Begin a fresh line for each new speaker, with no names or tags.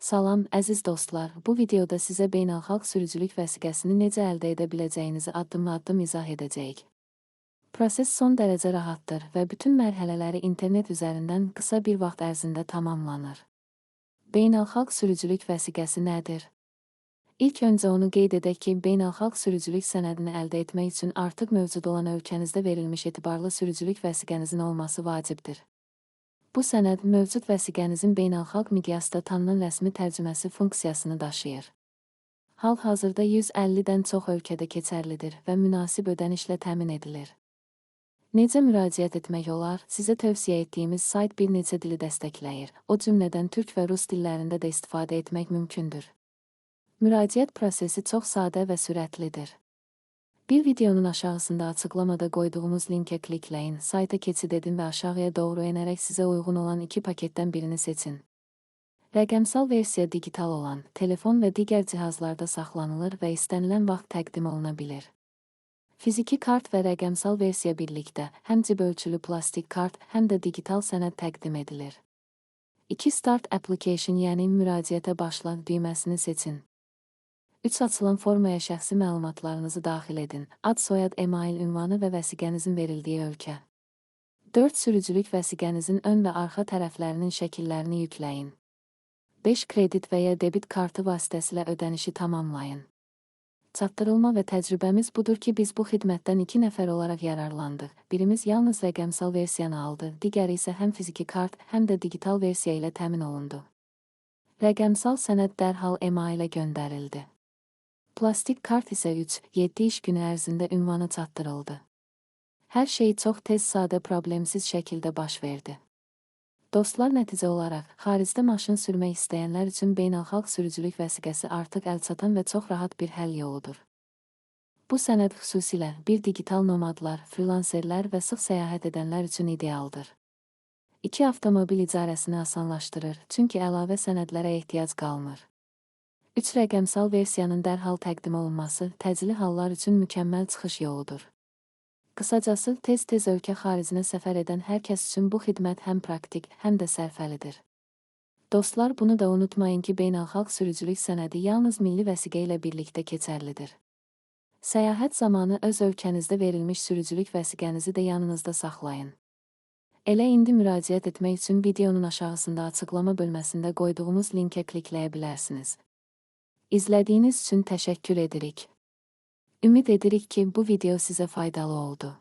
Salam, əziz dostlar. Bu videoda sizə beynəlxalq sürücülük vəsiqəsini necə əldə edə biləcəyinizi addım-addım izah edəcəyik. Proses son dərəcə rahatdır və bütün mərhələləri internet üzərindən qısa bir vaxt ərzində tamamlanır. Beynəlxalq sürücülük vəsiqəsi nədir? İlk öncə onu qeyd edək ki, beynəlxalq sürücülük sənədini əldə etmək üçün artıq mövcud olan ölkənizdə verilmiş etibarlı sürücülük vəsiqənizin olması vacibdir. Bu sənəd mövcud vəsiqənizin beynəlxalq miqyasda tanınan rəsmi tərcüməsi funksiyasını daşıyır. Hal-hazırda 150-dən çox ölkədə keçərlidir və münasib ödənişlə təmin edilir. Necə müraciət etmək olar? Sizə tövsiyə etdiyimiz sayt bir neçə dili dəstəkləyir. O cümlədən türk və rus dillərində də istifadə etmək mümkündür. Müraciət prosesi çox sadə və sürətlidir. Bir videonun aşağısında açıqlamada qoyduğumuz linkə klikləyin, sayta keçid edin və aşağıya doğru enərək sizə uyğun olan iki paketdən birini seçin. Rəqəmsal versiya digital olan, telefon və digər cihazlarda saxlanılır və istənilən vaxt təqdim oluna bilir. Fiziki kart və rəqəmsal versiya birlikdə, həm cib ölçülü plastik kart, həm də digital sənəd təqdim edilir. 2 Start Application, yəni müraciətə başla düyməsini seçin. 3 açılan formaya şəxsi məlumatlarınızı daxil edin. Ad, soyad, e-mail ünvanı və vəsiqənizin verildiyi ölkə. 4 Sürücülük vəsiqənizin ön və arxa tərəflərinin şəkillərini yükləyin. 5 Kredit və ya debit kartı vasitəsilə ödənişi tamamlayın. Çatdırılma və təcrübəmiz budur ki, biz bu xidmətdən 2 nəfər olaraq yararlandıq. Birimiz yalnız rəqəmsal versiyanı aldı, digəri isə həm fiziki kart, həm də digital versiya ilə təmin olundu. Rəqəmsal sənəd dərhal e-mailə göndərildi. Plastik kart isə 3-7 iş günü ərzində ünvana çatdırıldı. Hər şey çox tez, sadə, problemsiz şəkildə baş verdi. Dostlar, nəticə olaraq, xaricdə maşın sürmək istəyənlər üçün beynəlxalq sürücülük vəsiqəsi artıq əlçatan və çox rahat bir həll yoludur. Bu sənəd xüsusilə bir digital nomadlar, freelancerlər və sıx səyahət edənlər üçün idealdır. 2 Avtomobil icarəsini asanlaşdırır, çünki əlavə sənədlərə ehtiyac qalmır. 3 Rəqəmsal versiyanın dərhal təqdim olunması təcili hallar üçün mükəmməl çıxış yoludur. Qısacası, tez-tez ölkə xaricinə səfər edən hər kəs üçün bu xidmət həm praktik, həm də sərfəlidir. Dostlar, bunu da unutmayın ki, beynəlxalq sürücülük sənədi yalnız milli vəsiqə ilə birlikdə keçərlidir. Səyahət zamanı öz ölkənizdə verilmiş sürücülük vəsiqənizi də yanınızda saxlayın. Elə indi müraciət etmək üçün videonun aşağısında açıqlama bölməsində qoyduğumuz linkə klikləyə bilərsiniz. İzlədiyiniz üçün təşəkkür edirik. Ümid edirik ki, bu video sizə faydalı oldu.